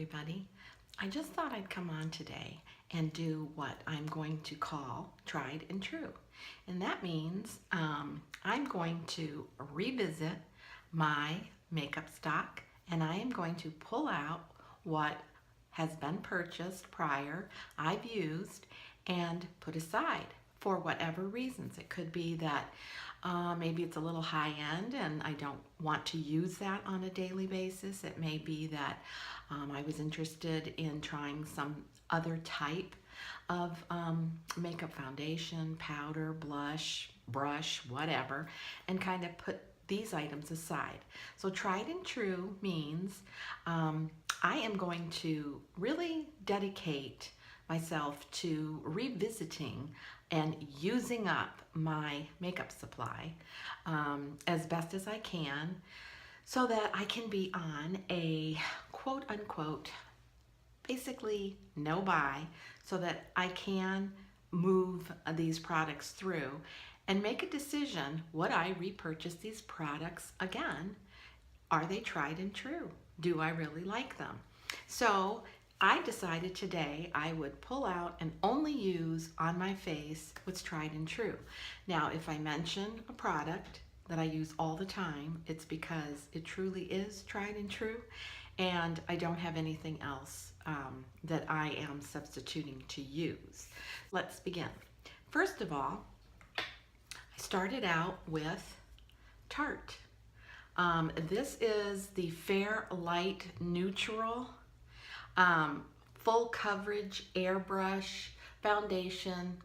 everybody. I just thought I'd come on today and do what I'm going to call tried and true. And that means I'm going to revisit my makeup stock, and I am going to pull out what has been purchased prior, I've used, and put aside for whatever reasons. It could be that maybe it's a little high end and I don't want to use that on a daily basis. It may be that I was interested in trying some other type of makeup foundation, powder, blush, brush, whatever, and kind of put these items aside. So tried and true means I am going to really dedicate myself to revisiting and using up my makeup supply as best as I can so that I can be on a quote unquote basically no buy, so that I can move these products through and make a decision. Would I repurchase these products again? Are they tried and true? Do I really like them? So I decided today I would pull out and only use on my face what's tried and true. Now, if I mention a product that I use all the time, it's because it truly is tried and true, and I don't have anything else that I am substituting to use. Let's begin. First of all, I started out with Tarte. This is the Fair Light Neutral full coverage airbrush foundation,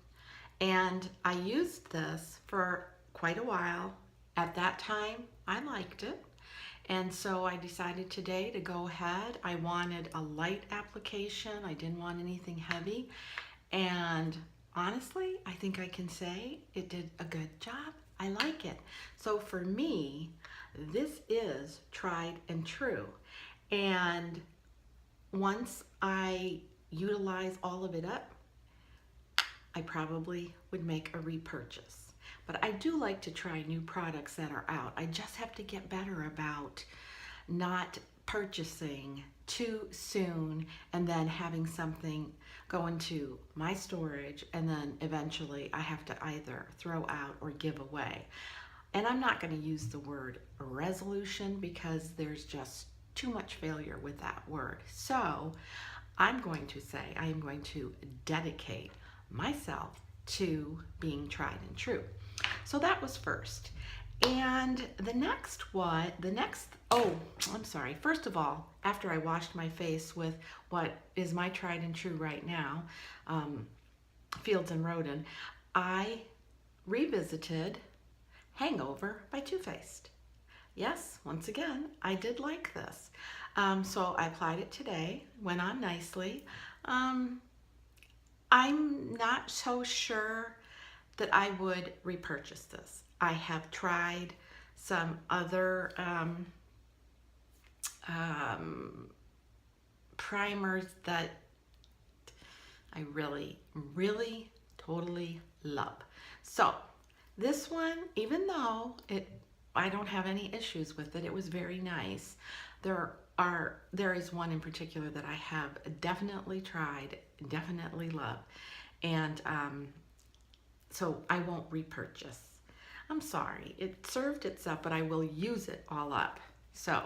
and I used this for quite a while. At that time I liked it, and so I decided today to go ahead. I wanted a light application. I didn't want anything heavy, and honestly I think I can say it did a good job. I like it. So for me, this is tried and true, and once I utilize all of it up, I probably would make a repurchase. But I do like to try new products that are out. I just have to get better about not purchasing too soon and then having something go into my storage and then eventually I have to either throw out or give away. And I'm not going to use the word resolution because there's just too much failure with that word. So I'm going to say I am going to dedicate myself to being tried and true. So that was first. And first of all, after I washed my face with what is my tried and true right now, Fields and Rodan, I revisited Hangover by Too Faced. Yes, once again, I did like this. So I applied it today, went on nicely. I'm not so sure that I would repurchase this. I have tried some other primers that I really, really, totally love. So this one, even though I don't have any issues with it, it was very nice. There is one in particular that I have definitely tried, definitely love, and so I won't repurchase. I'm sorry, it served itself, but I will use it all up. So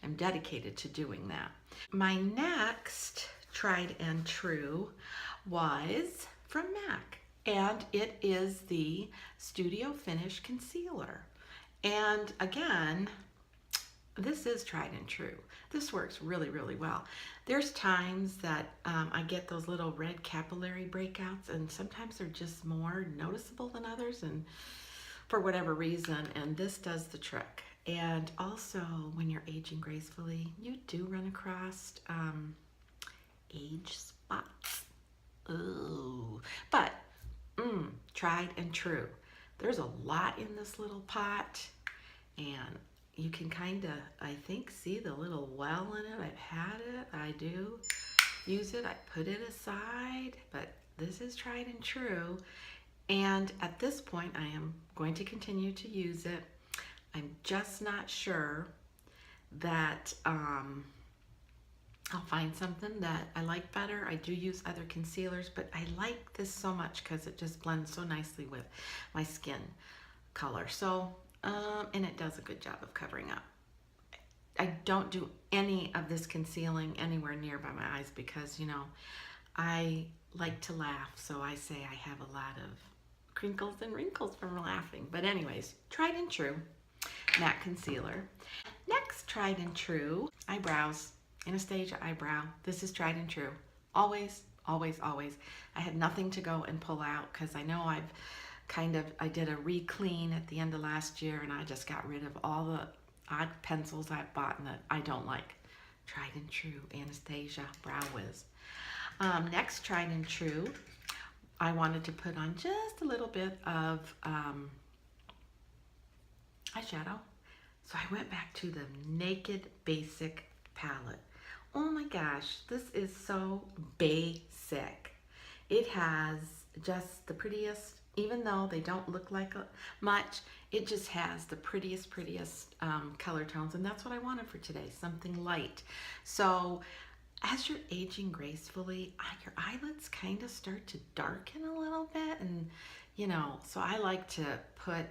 I'm dedicated to doing that. My next tried and true was from MAC, and it is the Studio Finish Concealer. And again, this is tried and true. This works really, really well. There's times that I get those little red capillary breakouts, and sometimes they're just more noticeable than others, and for whatever reason, and this does the trick. And also, when you're aging gracefully, you do run across age spots. Ooh, but tried and true. There's a lot in this little pot, and you can kind of, I think, see the little well in it. I've had it. I do use it. I put it aside, but this is tried and true. And at this point, I am going to continue to use it. I'm just not sure that I'll find something that I like better. I do use other concealers, but I like this so much because it just blends so nicely with my skin color. So, and it does a good job of covering up. I don't do any of this concealing anywhere near by my eyes because, you know, I like to laugh. So I say I have a lot of crinkles and wrinkles from laughing. But anyways, tried and true matte concealer. Next, tried and true eyebrows. Anastasia eyebrow. This is tried and true. Always, always, always. I had nothing to go and pull out because I know I did a re-clean at the end of last year and I just got rid of all the odd pencils I've bought and that I don't like. Tried and true Anastasia Brow Wiz. Next, tried and true, I wanted to put on just a little bit of eyeshadow. So I went back to the Naked Basic palette. Oh my gosh, this is so basic. It has just the prettiest, even though they don't look like much, it just has the prettiest color tones, and that's what I wanted for today, something light. So as you're aging gracefully, your eyelids kind of start to darken a little bit, and you know, so I like to put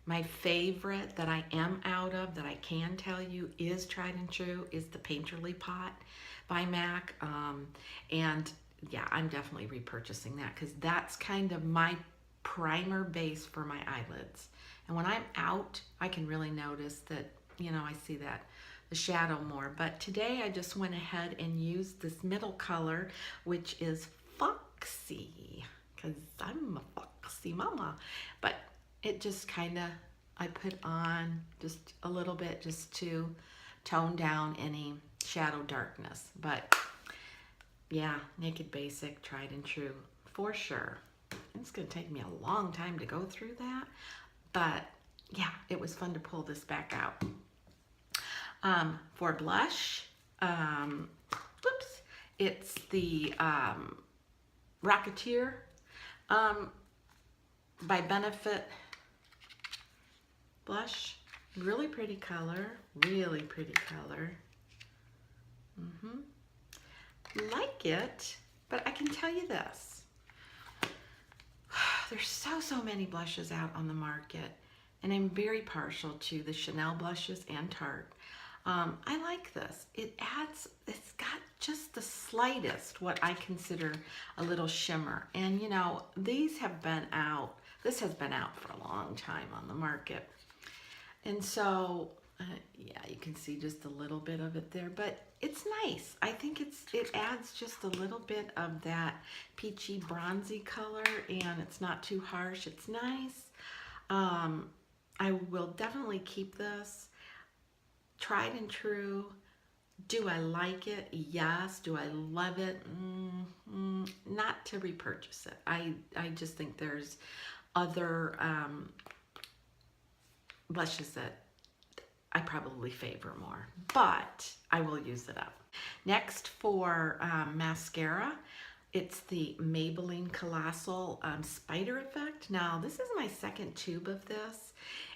my favorite that I am out of, that I can tell you is tried and true, is the Painterly Pot by MAC. And yeah, I'm definitely repurchasing that because that's kind of my primer base for my eyelids. And when I'm out, I can really notice that, you know, I see that the shadow more. But today I just went ahead and used this middle color, which is Foxy, because I'm a foxy mama. But it just kind of, I put on just a little bit just to tone down any shadow darkness. But yeah, Naked Basic, tried and true, for sure. It's gonna take me a long time to go through that, but yeah, it was fun to pull this back out. For blush, it's the Rockateur by Benefit blush. Really pretty color, really pretty color. Like it, but I can tell you this. There's so many blushes out on the market, and I'm very partial to the Chanel blushes and Tarte. I like this. It's got just the slightest, what I consider a little shimmer. And you know, this has been out for a long time on the market. And so, yeah, you can see just a little bit of it there, but it's nice. I think it adds just a little bit of that peachy bronzy color, and it's not too harsh. It's nice. I will definitely keep this. Tried and true. Do I like it? Yes. Do I love it? Not to repurchase it. I just think there's other blushes that I probably favor more, but I will use it up. Next, for mascara, it's the Maybelline Colossal Spider Effect. Now, this is my second tube of this,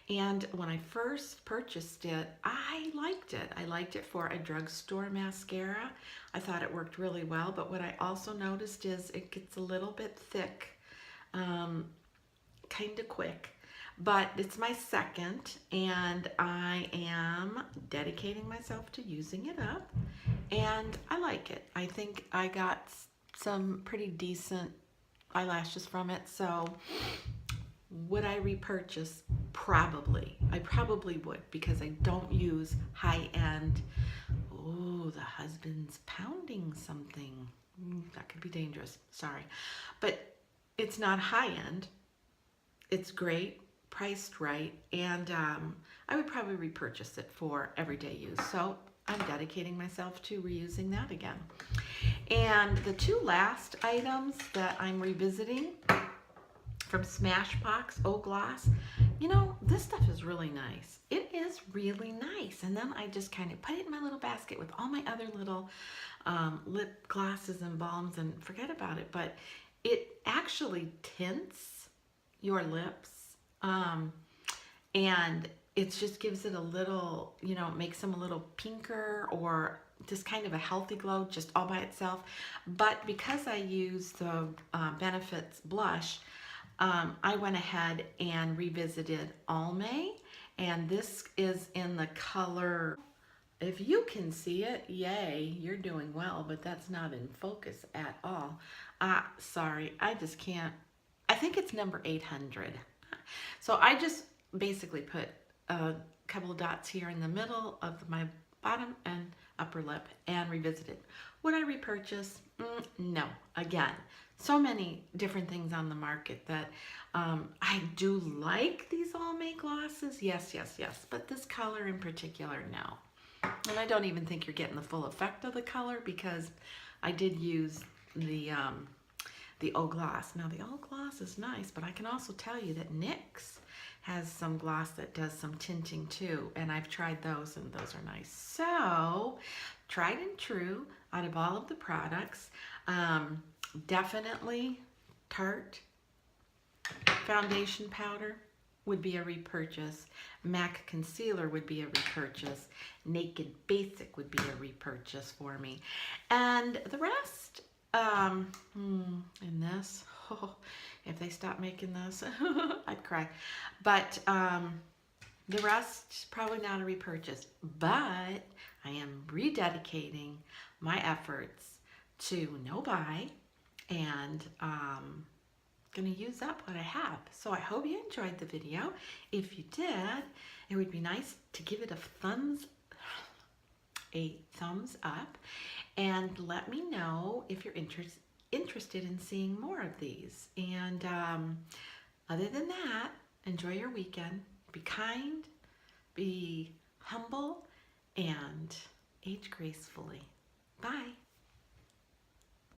and when I first purchased it, I liked it. I liked it for a drugstore mascara. I thought it worked really well, but what I also noticed is it gets a little bit thick, kind of quick. But it's my second, and I am dedicating myself to using it up, and I like it. I think I got some pretty decent eyelashes from it, so would I repurchase? Probably. I probably would, because I don't use high-end. Oh, the husband's pounding something. That could be dangerous. Sorry. But it's not high-end. It's great, priced right, and I would probably repurchase it for everyday use. So I'm dedicating myself to reusing that again. And the two last items that I'm revisiting from Smashbox Gloss, you know, this stuff is really nice. It is really nice. And then I just kind of put it in my little basket with all my other little lip glosses and balms, and forget about it. But it actually tints your lips, and it just gives it a little, you know, makes them a little pinker, or just kind of a healthy glow just all by itself. But because I use the Benefits blush, I went ahead and revisited ALMAY, and this is in the color, if you can see it, yay, you're doing well, but that's not in focus at all. Sorry, I just can't. I think it's number 800. So I just basically put a couple of dots here in the middle of my bottom and upper lip and revisited. Would I repurchase? No. Again, so many different things on the market that I do like these ALMAY glosses. Yes, yes, yes. But this color in particular, no. And I don't even think you're getting the full effect of the color because I did use the O Gloss. Now the O Gloss is nice, but I can also tell you that NYX has some gloss that does some tinting too, and I've tried those and those are nice. So, tried and true out of all of the products, definitely Tarte foundation powder would be a repurchase. MAC concealer would be a repurchase. Naked Basic would be a repurchase for me. And the rest, in this, if they stop making this, I'd cry. But the rest, probably not a repurchase. But I am rededicating my efforts to no buy and going to use up what I have. So I hope you enjoyed the video. If you did, it would be nice to give it a thumbs up and let me know if you're interested in seeing more of these. And other than that, enjoy your weekend. Be kind, be humble, and age gracefully. Bye.